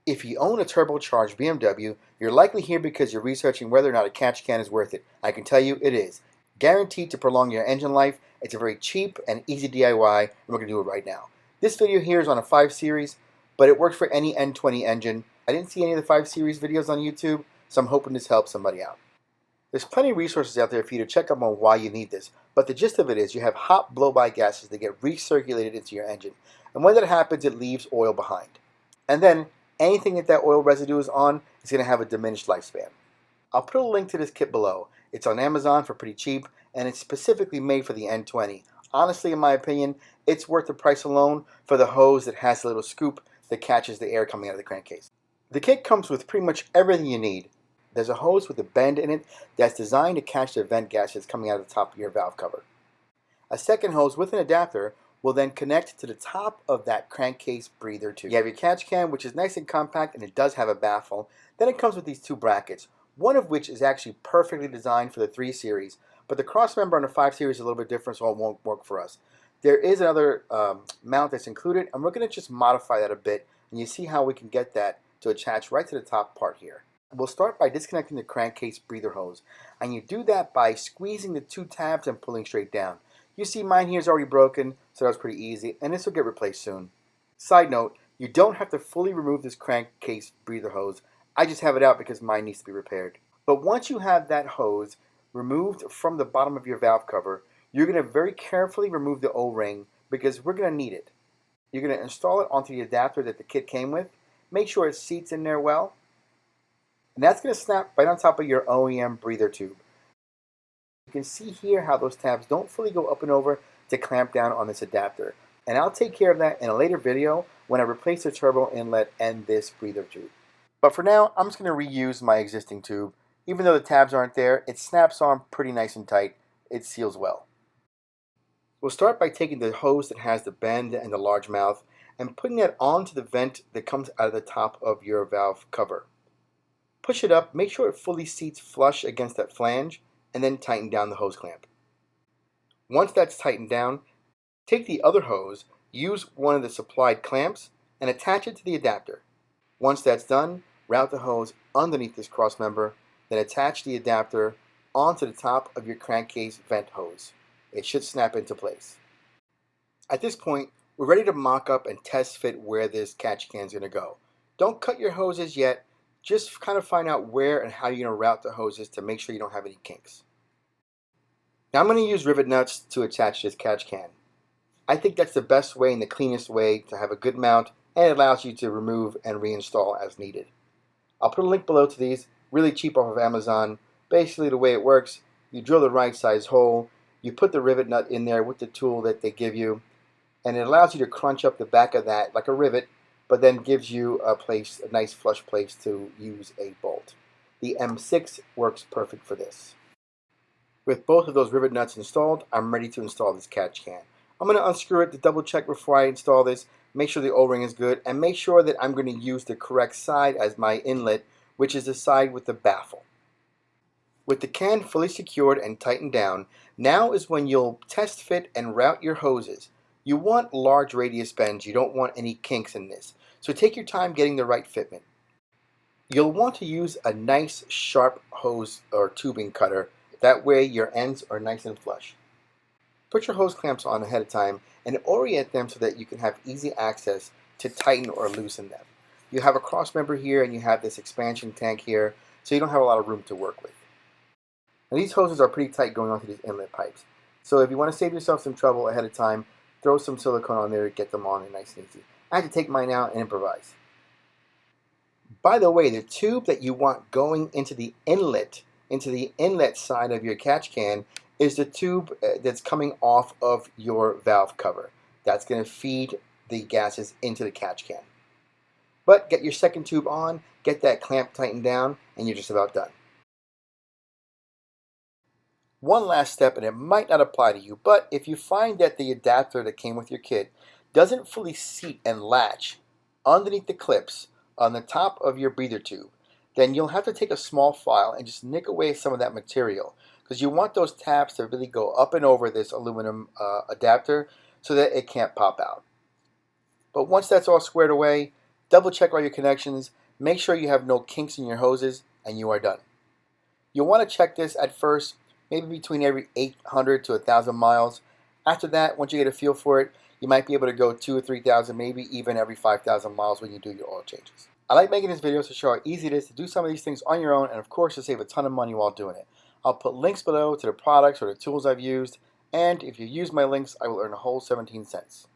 If you own a turbocharged BMW, you're likely here because you're researching whether or not a catch can is worth it. I can tell you it is. Guaranteed to prolong your engine life. It's a very cheap and easy DIY, and we're going to do it right now. This video here is on a 5 Series, but it works for any N20 engine. I didn't see any of the 5 Series videos on YouTube, so I'm hoping this helps somebody out. There's plenty of resources out there for you to check up on why you need this, but the gist of it is you have hot blow-by gases that get recirculated into your engine, and when that happens, it leaves oil behind. And then anything that oil residue is on is going to have a diminished lifespan. I'll put a link to this kit below. It's on Amazon for pretty cheap, and it's specifically made for the N20. Honestly, in my opinion, it's worth the price alone for the hose that has a little scoop that catches the air coming out of the crankcase. The kit comes with pretty much everything you need. There's a hose with a bend in it that's designed to catch the vent gases coming out of the top of your valve cover. A second hose with an adapter will then connect to the top of that crankcase breather tube. You have your catch can, which is nice and compact, and it does have a baffle. Then it comes with these two brackets, one of which is actually perfectly designed for the 3 Series, but the cross member on the 5 Series is a little bit different, so it won't work for us. There is another mount that's included, and we're going to just modify that a bit, and you see how we can get that to attach right to the top part here. We'll start by disconnecting the crankcase breather hose, and you do that by squeezing the two tabs and pulling straight down. You see mine here is already broken, so that was pretty easy, and this will get replaced soon. Side note, you don't have to fully remove this crankcase breather hose. I just have it out because mine needs to be repaired. But once you have that hose removed from the bottom of your valve cover, you're going to very carefully remove the O-ring because we're going to need it. You're going to install it onto the adapter that the kit came with. Make sure it seats in there well. And that's going to snap right on top of your OEM breather tube. You can see here how those tabs don't fully go up and over to clamp down on this adapter. And I'll take care of that in a later video when I replace the turbo inlet and this breather tube. But for now, I'm just going to reuse my existing tube. Even though the tabs aren't there, it snaps on pretty nice and tight. It seals well. We'll start by taking the hose that has the bend and the large mouth and putting that onto the vent that comes out of the top of your valve cover. Push it up, make sure it fully seats flush against that flange, and then tighten down the hose clamp. Once that's tightened down, take the other hose, use one of the supplied clamps, and attach it to the adapter. Once that's done, route the hose underneath this cross member, then attach the adapter onto the top of your crankcase vent hose. It should snap into place. At this point, we're ready to mock up and test fit where this catch can is going to go. Don't cut your hoses yet. Just kind of find out where and how you're going to route the hoses to make sure you don't have any kinks. Now I'm going to use rivet nuts to attach this catch can. I think that's the best way and the cleanest way to have a good mount, and it allows you to remove and reinstall as needed. I'll put a link below to these, really cheap off of Amazon. Basically the way it works, you drill the right size hole, you put the rivet nut in there with the tool that they give you, and it allows you to crunch up the back of that like a rivet, but then gives you a nice flush place to use a bolt. The M6 works perfect for this. With both of those rivet nuts installed, I'm ready to install this catch can. I'm going to unscrew it to double check before I install this, make sure the O-ring is good, and make sure that I'm going to use the correct side as my inlet, which is the side with the baffle. With the can fully secured and tightened down, now is when you'll test fit and route your hoses. You want large radius bends, you don't want any kinks in this. So take your time getting the right fitment. You'll want to use a nice sharp hose or tubing cutter, that way your ends are nice and flush. Put your hose clamps on ahead of time and orient them so that you can have easy access to tighten or loosen them. You have a cross member here and you have this expansion tank here, so you don't have a lot of room to work with. Now these hoses are pretty tight going onto these inlet pipes. So if you want to save yourself some trouble ahead of time, throw some silicone on there to get them on and nice and easy. I had to take mine out and improvise. By the way, the tube that you want going into the inlet side of your catch can is the tube that's coming off of your valve cover. That's going to feed the gases into the catch can. But get your second tube on, get that clamp tightened down, and you're just about done. One last step, and it might not apply to you, but if you find that the adapter that came with your kit doesn't fully seat and latch underneath the clips on the top of your breather tube, then you'll have to take a small file and just nick away some of that material, because you want those tabs to really go up and over this aluminum adapter so that it can't pop out. But once that's all squared away, Double check all your connections, make sure you have no kinks in your hoses, and you are done. You'll want to check this at first, maybe between every 800 to 1,000 miles. After that, once you get a feel for it, you might be able to go 2,000 or 3,000, maybe even every 5,000 miles when you do your oil changes. I like making this video to show how easy it is to do some of these things on your own, and of course to save a ton of money while doing it. I'll put links below to the products or the tools I've used, and if you use my links, I will earn a whole 17 cents.